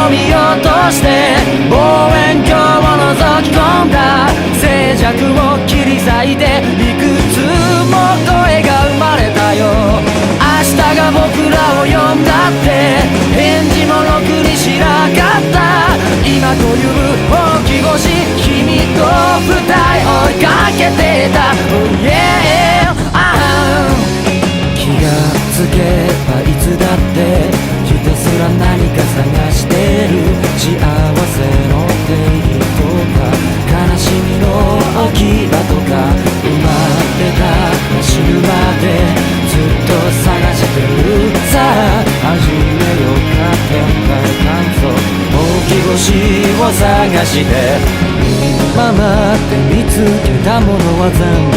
を見ようとして望遠鏡を覗き込んだ静寂を切り裂いていくつも声が生まれたよ。明日が僕らを呼んだって返事もろくにしなかった。今という大き星君と二人追いかけてた、oh yeah、気がつけばいつだってひたすら何か探してる。幸せの定義とか悲しみの置き場とか生まれた死ぬまでずっと探してるさあ始めようか天体観測大き星を探して今まで見つけたものは全部